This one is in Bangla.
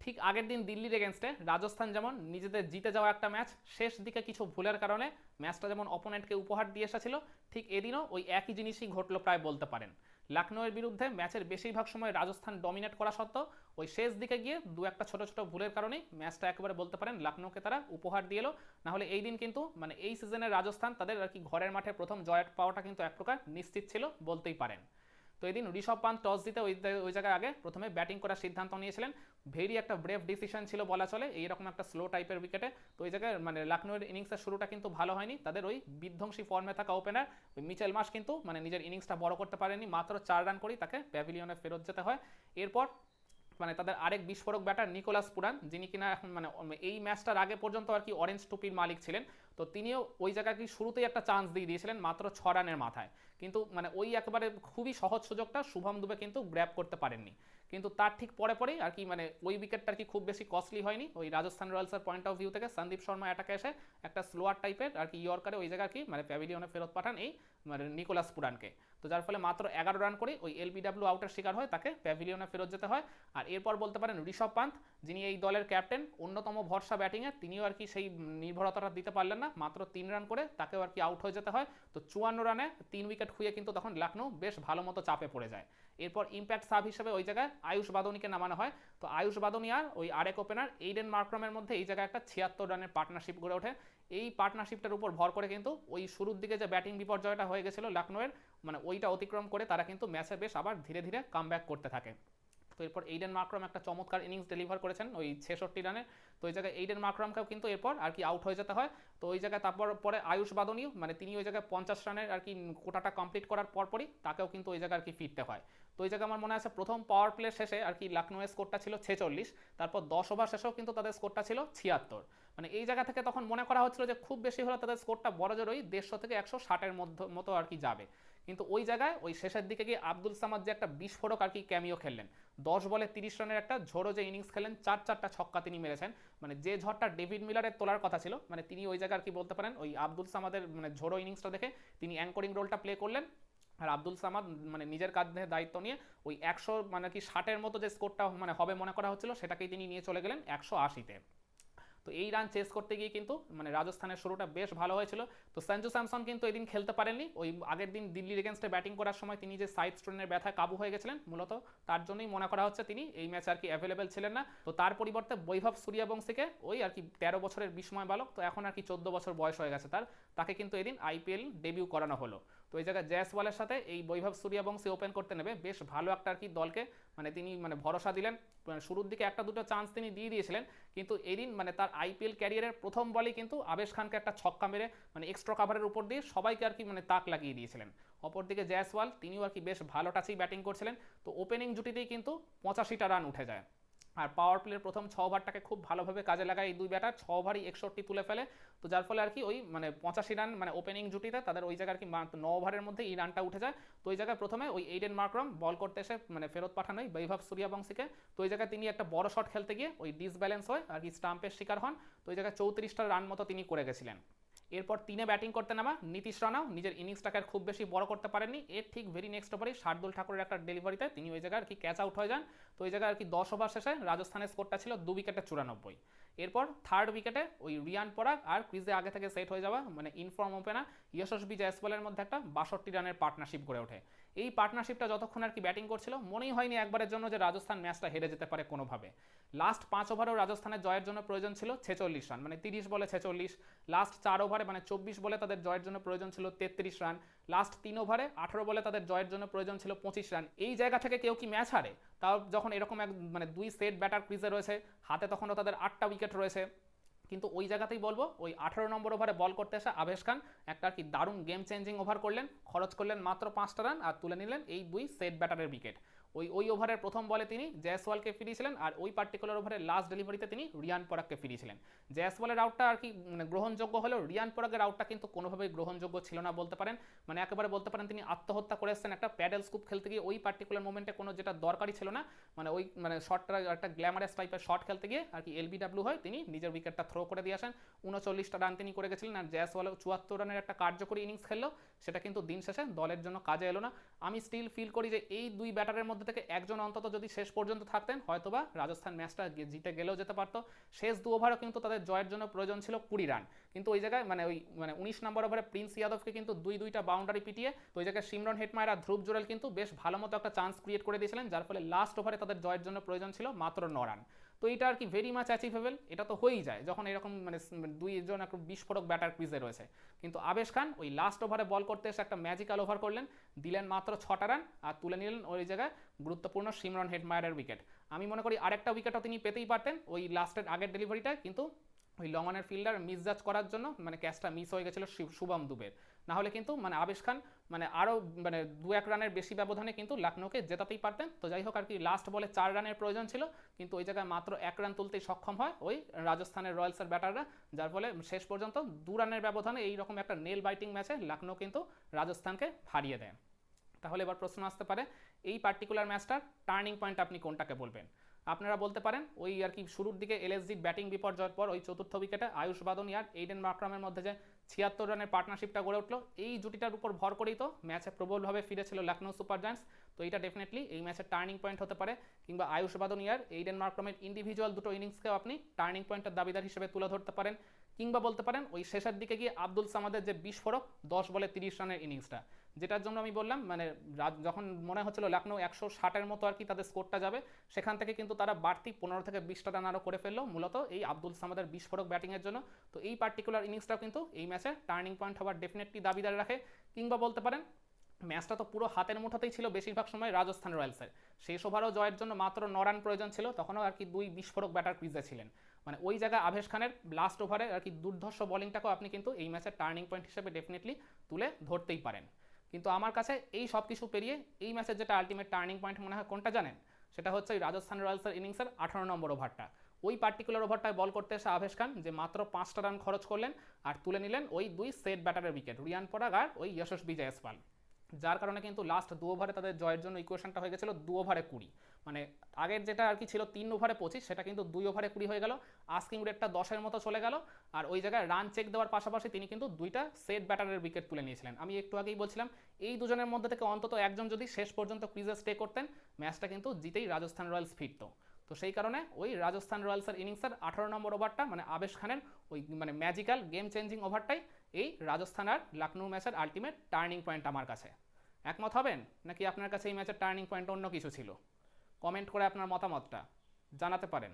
ঠিক আগের দিন দিল্লির এগেনস্টে রাজস্থান যেমন নিজেদের জিতে যাওয়া একটা ম্যাচ শেষ দিকে কিছু ভুলের কারণে ম্যাচটা যেমন অপোনেন্টকে উপহার দিয়ে এসেছিল, ঠিক এদিনও ওই একই জিনিসই ঘটলো প্রায় বলতে পারেন। লখনৌয়ের বিরুদ্ধে ম্যাচের বেশিরভাগ সময় রাজস্থান ডমিনেট করা সত্ত্বেও ওই শেষ দিকে গিয়ে দু একটা ছোট ছোট ভুলের কারণেই ম্যাচটা একেবারে বলতে পারেন লখনৌকে তারা উপহার দিয়ে এলো। নাহলে এই দিন কিন্তু মানে এই সিজনের রাজস্থান তাদের আর কি ঘরের মাঠে প্রথম জয় পাওয়াটা কিন্তু এক প্রকার নিশ্চিত ছিল বলতেই পারেন। তো এদিন ঋষভ পান্ত টস জিতে ওই জায়গায় আগে প্রথমে ব্যাটিং করার সিদ্ধান্ত নিয়েছিলেন। ভেরি একটা ব্রেভ ডিসিশন ছিল বলা চলে, এইরকম একটা স্লো টাইপের উইকেটে। তো ওই জায়গায় মানে লখনৌয়ের ইনিংসের শুরুটা কিন্তু ভালো হয়নি, তাদের ওই বিধ্বংসী ফর্মে থাকা ওপেনার ওই মিচেল মার্শ কিন্তু মানে নিজের ইনিংসটা বড় করতে পারেনি, মাত্র 4 রান করেই তাকে প্যাভিলিয়নে ফেরত যেতে হয়। এরপর মানে তাদের আরেক বিস্ফোরক ব্যাটার নিকোলাস পুরান, যিনি কিনা এখন মানে এই ম্যাচটার আগে পর্যন্ত আর কি অরেঞ্জ টুপির মালিক ছিলেন, তো তিনিও ওই জায়গায় কি শুরুতেই একটা চান্স দিয়ে দিয়েছিলেন মাত্র 6 রানের মাথায়। কিন্তু মানে ওই একেবারে খুবই সহজ সুযোগটা শুভম দুবে কিন্তু গ্র্যাব করতে পারেননি। কিন্তু তার ঠিক পরে পরেই আর কি মানে ওই উইকেটটা আর কি খুব বেশি কস্টলি হয়নি, ওই রাজস্থান রয়্যালসের পয়েন্ট অফ ভিউ থেকে সন্দীপ শর্মা অ্যাটাকে এসে একটা স্লোয়ার টাইপের আর কি ইয়র্কারে ওই জায়গায় কি মানে প্যাভিলিয়নে ফেরত পাঠান এই মানে নিকোলাস পুরানকে। তো যার ফলে মাত্র 11 রান করে ওই এলবিডব্লিউ আউটের শিকার হয়, তাকে প্যাভিলিয়নে ফেরত যেতে হয়। আর এরপর বলতে পারেন ঋষভ পান্ত, যিনি এই দলের ক্যাপ্টেন, অন্যতম ভরসা ব্যাটিংয়ে, তিনিও আর কি সেই নির্ভরতাটা দিতে পারলেন না, মাত্র 3 রান করে তাকেও আর কি আউট হয়ে যেতে হয়। তো 54 রানে 3 উইকেট খুঁয়ে কিন্তু তখন লখনৌ বেশ ভালো মতো চাপে পড়ে যায়। এরপর ইম্প্যাক্ট সাব হিসেবে ওই জায়গায় আয়ুষ বাদনীকে নামানো হয়। তো আয়ুষ বাদনী আর ওই আরেক ওপেনার এইডেন মার্ক্রামের মধ্যে এই জায়গায় একটা 76 রানের পার্টনারশিপ গড়ে ওঠে। এই পার্টনারশিপটার উপর ভর করে কিন্তু ওই শুরুর দিকে যে ব্যাটিং বিপর্যয়টা হয়ে গেছিল লখনৌয়ের, মানে ওইটা অতিক্রম করে তারা কিন্তু ম্যাচে বেশ আবার ধীরে ধীরে কামব্যাক করতে থাকে। তো এরপর এইডেন মার্ক্রাম একটা চমৎকার ইনিংস ডেলিভার করেছেন ওই 66 রানে। তো ওই জায়গায় এইডেন মার্ক্রামকেও কিন্তু এরপর আর কি আউট হয়ে যেতে হয়। তো ওই জায়গায় তারপর পরে আয়ুষ বাদনীও মানে তিনি ওই জায়গায় 50 রানের আর কি কোটাটা কমপ্লিট করার পরপরই তাকেও কিন্তু ওই জায়গায় আর কি ফিরতে হয়। তো ওই জায়গায় আমার মনে আছে প্রথম পাওয়ার প্লে শেষে আর কি লখনৌয়ের স্কোরটা ছিল 46, তারপর 10 ওভার শেষেও কিন্তু তাদের স্কোরটা ছিল 76। মানে এই জায়গা থেকে তখন মনে করা হচ্ছিল যে খুব বেশি হলে তাদের স্কোরটা বড়জোর ওই 150 থেকে 160-এর মতো আর কি যাবে। কিন্তু ওই জায়গায় ওই শেষের দিকে গিয়ে আব্দুল সামাদ যে একটা বিস্ফোরক আর কি ক্যামিও খেললেন, 10 বলে 30 রানের একটা ঝোড়ো যে ইনিংস খেলেন, 4-4টা ছক্কা তিনি মেরেছেন। মানে যে ঝড়টা ডেভিড মিলারের তোলার কথা ছিল, মানে তিনি ওই জায়গায় আর কি বলতে পারেন ওই আব্দুল সামাদের মানে ঝোড়ো ইনিংসটা দেখে তিনি অ্যাঙ্করিং রোলটা প্লে করলেন। আর আব্দুল সামাদ মানে নিজের কাঁধে দায়িত্ব নিয়ে ওই 100 মানে কি 60-এর মতো যে স্কোরটা মানে হবে মনে করা হচ্ছিল, সেটাকেই তিনি নিয়ে চলে গেলেন 180-তে। তো এই রান চেস করতে গিয়ে কিন্তু মানে রাজস্থানের শুরুটা বেশ ভালো হয়েছিল। তো সঞ্জু স্যামসন কিন্তু এদিন খেলতে পারেননি, ওই আগের দিন দিল্লির এগেনস্টে ব্যাটিং করার সময় তিনি যে সাইড স্টোনের ব্যথায় কাবু হয়ে গেছিলেন, মূলত তার জন্যই মনে করা হচ্ছে তিনি এই ম্যাচে আর কি অ্যাভেলেবেল ছিলেন না। তো তার পরিবর্তে বৈভব সূর্যবংশীকে, ওই আর কি 13 বছরের বিস্ময় বালক, তো এখন আর কি 14 বছর বয়স হয়ে গেছে তার, তাকে কিন্তু এদিন আইপিএল ডেবিউ করানো হলো। তো এই জায়গায় জয়সওয়ালের সাথে এই বৈভব সূর্যবংশী ওপেন করতে নেবে বেশ ভালো একটা আর কি দলকে মানে তিনি মানে ভরসা দিলেন। শুরুর দিকে একটা দুটো চান্স তিনি দিয়ে দিয়েছিলেন, কিন্তু এদিন মানে তার আইপিএল ক্যারিয়ারের প্রথম বলেই কিন্তু আবেশ খানকে একটা ছক্কা মেরে মানে এক্সট্রা কাভারের উপর দিয়ে সবাইকে আর কি মানে তাক লাগিয়ে দিয়েছিলেন। অপরদিকে জয়সওয়াল তিনিও আর কি বেশ ভালো টাচেই ব্যাটিং করছিলেন। তো ওপেনিং জুটিতেই কিন্তু 85টা রান উঠে যায়। আর পাওয়ার প্লের প্রথম 6 ওভারটাকে খুব ভালোভাবে কাজে লাগায় এই দুই ব্যাটার, 6 ওভারই 61 তুলে ফেলে। তো যার ফলে আর কি ওই মানে 85 রান মানে ওপেনিং জুটিতে তাদের ওই জায়গায় আর কি 9 ওভারের মধ্যে এই রানটা উঠে যায়। তো ওই জায়গায় প্রথমে ওই এইডেন মার্ক্রাম বল করতে এসে মানে ফেরত পাঠানোই বৈভব সূর্যবংশীকে। তো ওই জায়গায় তিনি একটা বড় শট খেলতে গিয়ে ওই ডিসব্যালেন্স হয় আর কি স্টাম্পের শিকার হন। তো ওই জায়গায় 34টা রান মতো তিনি করে গেছিলেন। এরপর তিনে ব্যাটিং করতে নামা নীতিশ রানাও নিজের ইনিংসটাকে আর খুব বেশি বড় করতে পারেননি। এর ঠিক ভেরি নেক্সট ওভারেই শার্দুল ঠাকুরের একটা ডেলিভারিতে তিনি ওই জায়গায় আর কি ক্যাচ আউট হয়ে যান। তো ওই জায়গায় আর কি 10 ওভার শেষে রাজস্থানের স্কোরটা ছিল 2 উইকেটে 94। এরপর থার্ড উইকেটে ওই রিয়ান পরাগ আর ক্রিজে আগে থেকে সেট হয়ে যাওয়া মানে ইনফর্ম ওপেনার যশস্বী জয়সওয়ালের মধ্যে একটা 62 রানের পার্টনারশিপ গড়ে ওঠে। এই পার্টনারশিপটা যতক্ষণ আর কি ব্যাটিং করছিল মনেই হয়নি একবারের জন্য যে রাজস্থান ম্যাচটা হেরে যেতে পারে কোনোভাবে। লাস্ট 5 ওভারেও রাজস্থানের জয়ের জন্য প্রয়োজন ছিল 46 রান, মানে 30 বলে 46। লাস্ট 4 ওভারে মানে 24 বলে তাদের জয়ের জন্য প্রয়োজন ছিল 33 রান। লাস্ট 3 ওভারে 18 বলে তাদের জয়ের জন্য প্রয়োজন ছিল 25 রান। এই জায়গা থেকে কেউ কি ম্যাচ হারে? তাও যখন এরকম এক মানে 2 সেট ব্যাটার ক্রিজে রয়েছে, হাতে তখনও তাদের 8টা উইকেট রয়েছে। কিন্তু ওই জায়গাতেই বলবো ওই 18 নম্বর ওভারে বল করতে আসা আবেশ খান একটা আর কি দারুণ গেম চেঞ্জিং ওভার করলেন, খরচ করলেন মাত্র 5টা রান আর তুলে নিলেন এই 2 সেট ব্যাটারের উইকেট। ওই ওভারের প্রথম বলে তিনি জয়সওয়ালকে ফিরিয়েছিলেন, আর ওই পার্টিকুলার ওভারের লাস্ট ডেলিভারিতে তিনি রিয়ান পরাগকে ফিরিয়েছিলেন। জয়সওয়ালের আউটটা আর কি মানে গ্রহণযোগ্য হলেও রিয়ান পরাগের আউটটা কিন্তু কোনোভাবেই গ্রহণযোগ্য ছিল না বলতে পারেন। মানে একেবারে বলতে পারেন তিনি আত্মহত্যা করে এসেছেন একটা প্যাডেল স্কুপ খেলতে গিয়ে, ওই পার্টিকুলার মোমেন্টে কোনো যেটা দরকারই ছিল না, মানে ওই মানে শটটা একটা গ্ল্যামারাস টাইপের শট খেলতে গিয়ে আর কি এলবিডব্লিউ হয়, তিনি নিজের উইকেটটা থ্রো করে দিয়ে আসেন। 39টা রান তিনি করে গেছিলেন। আর জয়সওয়ালও 74 রানের একটা কার্যকরী ইনিংস খেললো, সেটা কিন্তু দিন শেষে দলের জন্য কাজে এলো না। আমি স্টিল ফিল করি যে এই দুই ব্যাটারের মধ্যে মধ্যে থেকে একজন অন্তত যদি শেষ পর্যন্ত থাকতেন, হয়তোবা রাজস্থান ম্যাচটা জিতে গেলেও যেতে পারতো। শেষ 2 ওভারও কিন্তু তাদের জয়ের জন্য প্রয়োজন ছিল 20 রান, কিন্তু ওই জায়গায় মানে 19 নম্বর ওভারে প্রিন্স ইয়াদবকে কিন্তু দুইটা বাউন্ডারি পিটিয়ে, তো ওই জায়গায় সিমরন হেটমায়ার আর ধ্রুব জুরেল কিন্তু বেশ ভালো মতো একটা চান্স ক্রিয়েট করে দিয়েছিলেন, যার ফলে লাস্ট ওভারে তাদের জয়ের জন্য প্রয়োজন ছিল মাত্র 9 রান। তো এটা আর কি ভেরি মাচ অ্যাচিভেবল, এটা তো হয়েই যায় যখন এরকম মানে দুইজন একটা বিস্ফোরক ব্যাটার ক্রিজে রয়েছে। কিন্তু আবেশ খান ওই লাস্ট ওভারে বল করতে এসে একটা ম্যাজিক্যাল ওভার করলেন, দিলেন মাত্র 6টা রান আর তুলে নিলেন ওই জায়গায় গুরুত্বপূর্ণ সিমরন হেটমায়ারের উইকেট। আমি মনে করি আরেকটা উইকেটও তিনি পেতেই পারতেন ওই লাস্টের আগের ডেলিভারিটায়, কিন্তু ওই লং অনের ফিল্ডার মিসজাজ করার জন্য মানে ক্যাচটা মিস হয়ে গেছিল শুভম দুবের। না হলে কিন্তু মানে আবেশ খান মানে আরও মানে 2-1 রানের বেশি ব্যবধানে কিন্তু লখনৌকে জেতাতেই পারতেন। তো যাই হোক আর কি, লাস্ট বলে 4 রানের প্রয়োজন ছিল, কিন্তু ওই জায়গায় মাত্র 1 রান তুলতেই সক্ষম হয় ওই রাজস্থানের রয়্যালসের ব্যাটাররা, যার ফলে শেষ পর্যন্ত 2 রানের ব্যবধানে এইরকম একটা নেল বাইটিং ম্যাচে লখনৌ কিন্তু রাজস্থানকে হারিয়ে দেয়। তাহলে এবার প্রশ্ন আসতে পারে, এই পার্টিকুলার ম্যাচটার টার্নিং পয়েন্ট আপনি কোনটাকে বলবেন? আপনারা বলতে পারেন ওই আর কি শুরুর দিকে এলএসজির ব্যাটিং বিপর্যয়ের পর ওই চতুর্থ উইকেটে আয়ুষ বাদনি আর এইডেন মার্ক্রামের মধ্যে যে 76 রানের পার্টনারশিপটা গড়ে উঠলো, এই জুটিটার উপর ভর করেই তো ম্যাচে প্রবলভাবে ফিরেছিল লখনৌ সুপার জায়ান্টস। তো এটা ডেফিনেটলি এই ম্যাচের টার্নিং পয়েন্ট হতে পারে, কিংবা আয়ুষ বাদনি আর এইডেন মার্ক্রামের ইন্ডিভিজুয়াল দুটো ইনিংসকেও আপনি টার্নিং পয়েন্টের দাবিদার হিসেবে তুলে ধরতে পারেন। কিংবা বলতে পারেন ওই শেষের দিকে গিয়ে আব্দুল সামাদের যে বিস্ফোরক 10 বলে 30 রানের ইনিংসটা, যেটার জন্য আমি বললাম মানে যখন মনে হচ্ছিল লখনৌ 160-এর মতো আর কি তাদের স্কোরটা যাবে, সেখান থেকে কিন্তু তারা বাড়তি 15 থেকে 20টা রান আরও করে ফেললো মূলত এই আব্দুল সামাদের বিস্ফোরক ব্যাটিংয়ের জন্য। তো এই পার্টিকুলার ইনিংসটাও কিন্তু এই ম্যাচে টার্নিং পয়েন্ট হওয়ার ডেফিনেটলি দাবিদার রাখে। কিংবা বলতে পারেন ম্যাচটা তো পুরো হাতের মুঠোতেই ছিল বেশিরভাগ সময় রাজস্থান রয়্যালসের, শেষ ওভারও জয়ের জন্য মাত্র 9 রান প্রয়োজন ছিল, তখনও আর কি 2 বিস্ফোরক ব্যাটার ক্রিজে ছিলেন। মানে ওই জায়গায় আবেশ খানের লাস্ট ওভারে আর কি দুর্ধর্ষ বোলিংটাকেও আপনি কিন্তু এই ম্যাচের টার্নিং পয়েন্ট হিসেবে ডেফিনেটলি তুলে ধরতেই পারেন। কিন্তু আমার কাছে এই সব কিছু পেরিয়ে এই ম্যাচের যেটা আলটিমেট টার্নিং পয়েন্ট মনে হয় কোনটা জানেন? সেটা হচ্ছে ওই রাজস্থান রয়্যালসের ইনিংসের 18 নম্বর ওভারটা। ওই পার্টিকুলার ওভারটায় বল করতে এসে আবেশ খান যে মাত্র 5টা রান খরচ করলেন আর তুলে নিলেন ওই 2 সেট ব্যাটারের উইকেট, রিয়ান পরাগ আর ওই যশস্বী জয়সওয়াল, যার কারণে কিন্তু লাস্ট 2 ওভারে তাদের জয়ের জন্য ইকুয়েশনটা হয়ে গেছিল 2 ওভারে 20। মানে আগের যেটা আর কি ছিল 3 ওভারে 25, সেটা কিন্তু 2 ওভারে 20 হয়ে গেল, আস্কিং রেটটা 10-এর মতো চলে গেল। আর ওই জায়গায় রান চেক দেওয়ার পাশাপাশি তিনি কিন্তু 2টা সেট ব্যাটারের উইকেট তুলে নিয়েছিলেন। আমি একটু আগেই বলছিলাম এই দুজনের মধ্যে থেকে অন্তত একজন যদি শেষ পর্যন্ত ক্রিজে স্টে করতেন, ম্যাচটা কিন্তু জিতেই রাজস্থান রয়্যালস ফিরত। তো সেই কারণে ওই রাজস্থান রয়্যালসের ইনিংসের 18 নম্বর ওভারটা মানে আবেশ খানের ওই মানে ম্যাজিক্যাল গেম চেঞ্জিং ওভারটাই এই রাজস্থান আর লখনৌ ম্যাচের আলটিমেট টার্নিং পয়েন্ট আমার কাছে। একমত হবেন নাকি আপনার কাছে এই ম্যাচের টার্নিং পয়েন্ট অন্য কিছু ছিল? কমেন্ট করে আপনার মতামতটা জানাতে পারেন।